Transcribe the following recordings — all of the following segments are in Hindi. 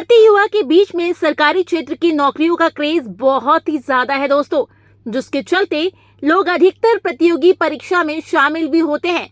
भारतीय युवा के बीच में सरकारी क्षेत्र की नौकरियों का क्रेज बहुत ही ज्यादा है दोस्तों, जिसके चलते लोग अधिकतर प्रतियोगी परीक्षा में शामिल भी होते हैं।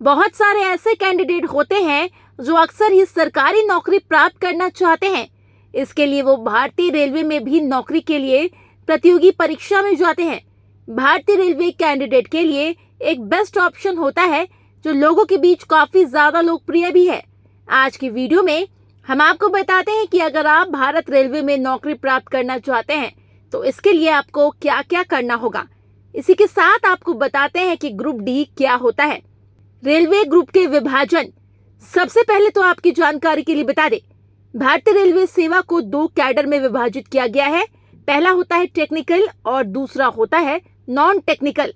बहुत सारे ऐसे कैंडिडेट होते हैं जो अक्सर ही सरकारी नौकरी प्राप्त करना चाहते हैं। इसके लिए वो भारतीय रेलवे में भी नौकरी के लिए प्रतियोगी परीक्षा में जाते हैं। भारतीय रेलवे कैंडिडेट के लिए एक बेस्ट ऑप्शन होता है जो लोगों के बीच काफी ज्यादा लोकप्रिय भी है। आज की वीडियो में हम आपको बताते हैं कि अगर आप भारत रेलवे में नौकरी प्राप्त करना चाहते हैं तो इसके लिए आपको क्या क्या करना होगा। इसी के साथ आपको बताते हैं कि ग्रुप डी क्या होता है। रेलवे ग्रुप के विभाजन। सबसे पहले तो आपकी जानकारी के लिए बता दें, भारतीय रेलवे सेवा को 2 कैडर में विभाजित किया गया है। पहला होता है टेक्निकल और दूसरा होता है नॉन टेक्निकल।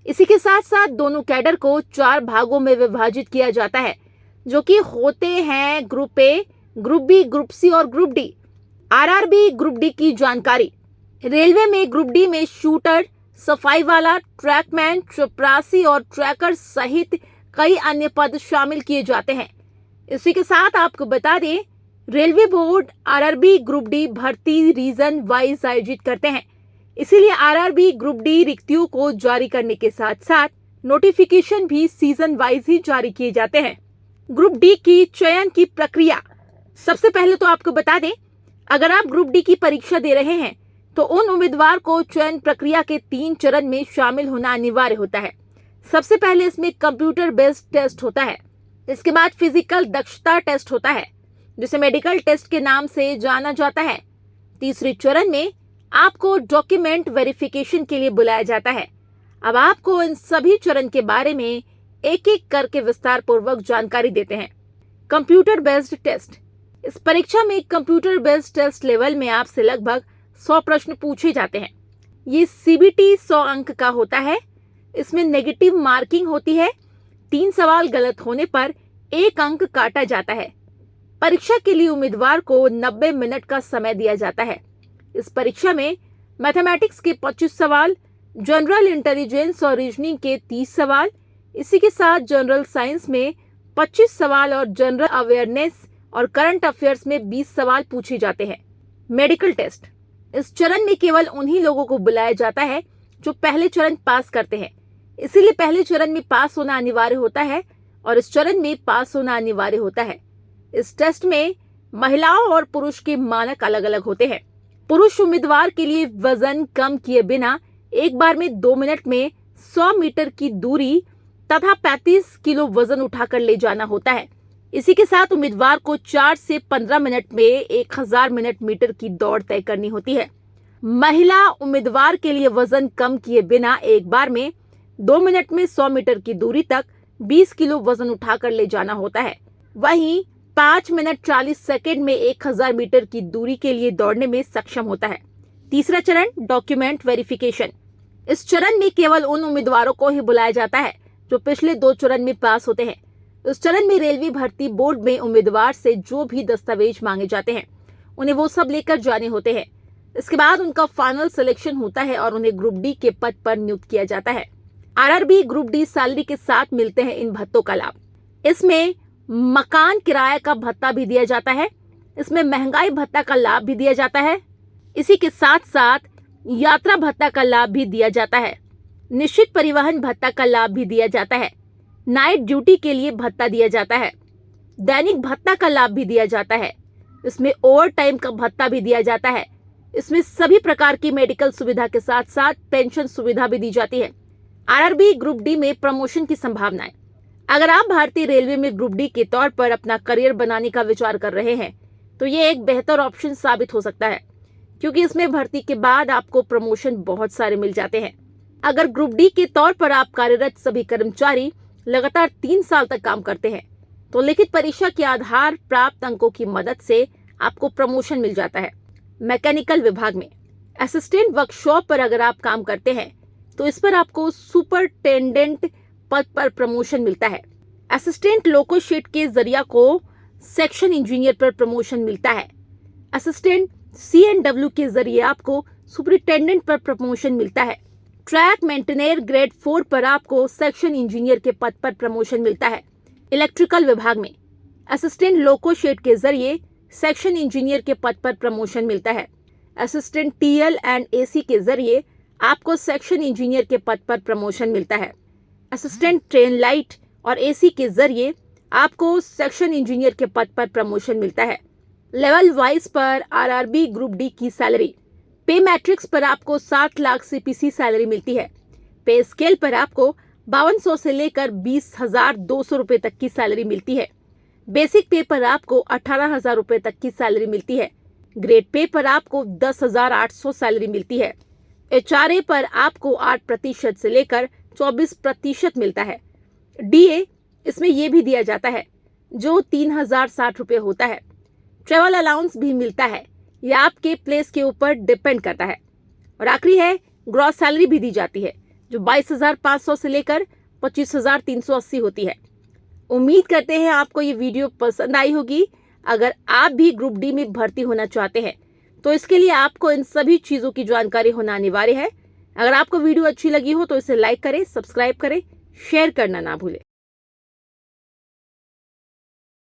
इसी के साथ साथ दोनों कैडर को 4 भागों में विभाजित किया जाता है, जो कि होते हैं group A, group B, group C और group D. RRB group D की जानकारी। रेलवे में ग्रुप डी में शूटर, सफाई वाला, ट्रैकमैन, चपरासी और ट्रैकर सहित कई अन्य पद शामिल किए जाते हैं। इसी के साथ आपको बता दें, railway board RRB group D भर्ती रीजन वाइज आयोजित करते हैं। इसीलिए आरआरबी ग्रुप डी रिक्तियों को जारी करने के साथ साथ नोटिफिकेशन भी सीजन वाइज ही जारी किए जाते हैं। ग्रुप डी की चयन की प्रक्रिया। सबसे पहले तो आपको बता दें, अगर आप ग्रुप डी की परीक्षा दे रहे हैं तो उन उम्मीदवार को चयन प्रक्रिया के 3 चरण में शामिल होना अनिवार्य होता है। सबसे पहले इसमें कंप्यूटर बेस्ड टेस्ट होता है। इसके बाद फिजिकल दक्षता टेस्ट होता है, जिसे मेडिकल टेस्ट के नाम से जाना जाता है। तीसरे चरण में आपको डॉक्यूमेंट वेरिफिकेशन के लिए बुलाया जाता है। अब आपको इन सभी चरण के बारे में एक एक करके विस्तार पूर्वक जानकारी देते हैं। Computer based test. इस परीक्षा में कंप्यूटर बेस्ड टेस्ट लेवल में आपसे लगभग 100 प्रश्न पूछे जाते हैं। ये सीबीटी 100 अंक का होता है। इसमें नेगेटिव मार्किंग होती है। 3 सवाल गलत होने पर 1 अंक काटा जाता है। परीक्षा के लिए उम्मीदवार को 90 मिनट का समय दिया जाता है। इस परीक्षा में मैथमेटिक्स के 25 सवाल, जनरल इंटेलिजेंस और रीजनिंग के 30 सवाल, इसी के साथ जनरल साइंस में 25 सवाल और जनरल अवेयरनेस और करंट अफेयर्स में 20 सवाल पूछे जाते हैं। Medical test. इस चरण में केवल उन्हीं लोगों को बुलाया जाता है जो पहले चरण पास करते हैं। इसीलिए पहले चरण में पास होना अनिवार्य होता है और इस चरण में पास होना अनिवार्य होता है। इस टेस्ट में महिलाओं और पुरुष के मानक अलग अलग होते हैं। पुरुष उम्मीदवार के लिए वजन कम किए बिना एक बार में 2 मिनट में 100 मीटर की दूरी तथा 35 किलो वजन उठाकर ले जाना होता है। इसी के साथ उम्मीदवार को 4 से 15 मिनट में 1000 मीटर की दौड़ तय करनी होती है। महिला उम्मीदवार के लिए वजन कम किए बिना एक बार में 2 मिनट में 100 मीटर की दूरी तक 20 किलो वजन उठाकर ले जाना होता है। वहीं 5 मिनट 40 सेकेंड में 1000 मीटर की दूरी के लिए दौड़ने में सक्षम होता है। तीसरा चरण डॉक्यूमेंट वेरिफिकेशन। इस चरण में केवल उन उम्मीदवारों को ही बुलाया जाता है जो पिछले 2 चरण में पास होते हैं। इस चरण में रेलवे भर्ती बोर्ड में उम्मीदवार से जो भी दस्तावेज मांगे जाते हैं उन्हें वो सब लेकर जाने होते हैं। इसके बाद उनका फाइनल सिलेक्शन होता है और उन्हें ग्रुप डी के पद पर नियुक्त किया जाता है। आरआरबी ग्रुप डी सैलरी के साथ मिलते हैं इन भत्तों का लाभ। इसमें मकान किराए का भत्ता भी दिया जाता है। इसमें महंगाई भत्ता का लाभ भी दिया जाता है। इसी के साथ साथ यात्रा भत्ता का लाभ भी दिया जाता है। निश्चित परिवहन भत्ता का लाभ भी दिया जाता है। नाइट ड्यूटी के लिए भत्ता दिया जाता है। दैनिक भत्ता का लाभ भी दिया जाता है। इसमें ओवर टाइम का भत्ता भी दिया जाता है। इसमें सभी प्रकार की मेडिकल सुविधा के साथ साथ पेंशन सुविधा भी दी जाती है। आरआरबी ग्रुप डी में प्रमोशन की संभावनाएं। अगर आप भारतीय रेलवे में ग्रुप डी के तौर पर अपना करियर बनाने का विचार कर रहे हैं तो ये एक बेहतर ऑप्शन साबित हो सकता है, क्योंकि इसमें भर्ती के बाद आपको प्रमोशन बहुत सारे मिल जाते हैं। अगर ग्रुप डी के तौर पर आप कार्यरत सभी कर्मचारी लगातार 3 साल तक काम करते हैं तो लिखित परीक्षा के आधार प्राप्त अंकों की मदद से आपको प्रमोशन मिल जाता है। मैकेनिकल विभाग में असिस्टेंट वर्कशॉप पर अगर आप काम करते हैं तो इस पर आपको सुपरटेंडेंट पद पर प्रमोशन मिलता है। असिस्टेंट लोको शेड के जरिया को सेक्शन इंजीनियर पर प्रमोशन मिलता है। असिस्टेंट CNW के जरिए आपको सुपरिटेंडेंट पर प्रमोशन मिलता है। ट्रैक मेंटेनर ग्रेड 4 पर आपको सेक्शन इंजीनियर के पद पर प्रमोशन मिलता है। इलेक्ट्रिकल विभाग में असिस्टेंट लोको शेड के जरिए सेक्शन इंजीनियर के पद पर प्रमोशन मिलता है। असिस्टेंट टीएल एंड एसी के जरिए आपको सेक्शन इंजीनियर के पद पर प्रमोशन मिलता है। असिस्टेंट ट्रेन लाइट और एसी के जरिए आपको सेक्शन इंजीनियर के पद पर प्रमोशन मिलता है। लेवल वाइज पर आरआरबी ग्रुप डी की सैलरी, पे मैट्रिक्स पर आपको 60 लाख सीपीसी सैलरी मिलती है। पे स्केल पर आपको 5200 से लेकर 20,200 रुपए तक की सैलरी मिलती है। बेसिक पे पर आपको 18,000 रुपए तक की सैलरी मिलती है। ग्रेड पे पर आपको 10,800 सैलरी मिलती है। एचआरए पर आपको 8% से लेकर 24% मिलता है। डीए इसमें यह भी दिया जाता है जो 3,060 रुपए होता है। ट्रेवल अलाउंस भी मिलता है, यह आपके प्लेस के ऊपर डिपेंड करता है। और आखिरी है, ग्रॉस सैलरी भी दी जाती है जो 22,500 से लेकर 25,380 होती है। उम्मीद करते हैं आपको ये वीडियो पसंद आई होगी। अगर आप भी ग्रुप डी में भर्ती होना चाहते हैं तो इसके लिए आपको इन सभी चीज़ों की जानकारी होना अनिवार्य है। अगर आपको वीडियो अच्छी लगी हो तो इसे लाइक करें, सब्सक्राइब करें, शेयर करना ना भूलें।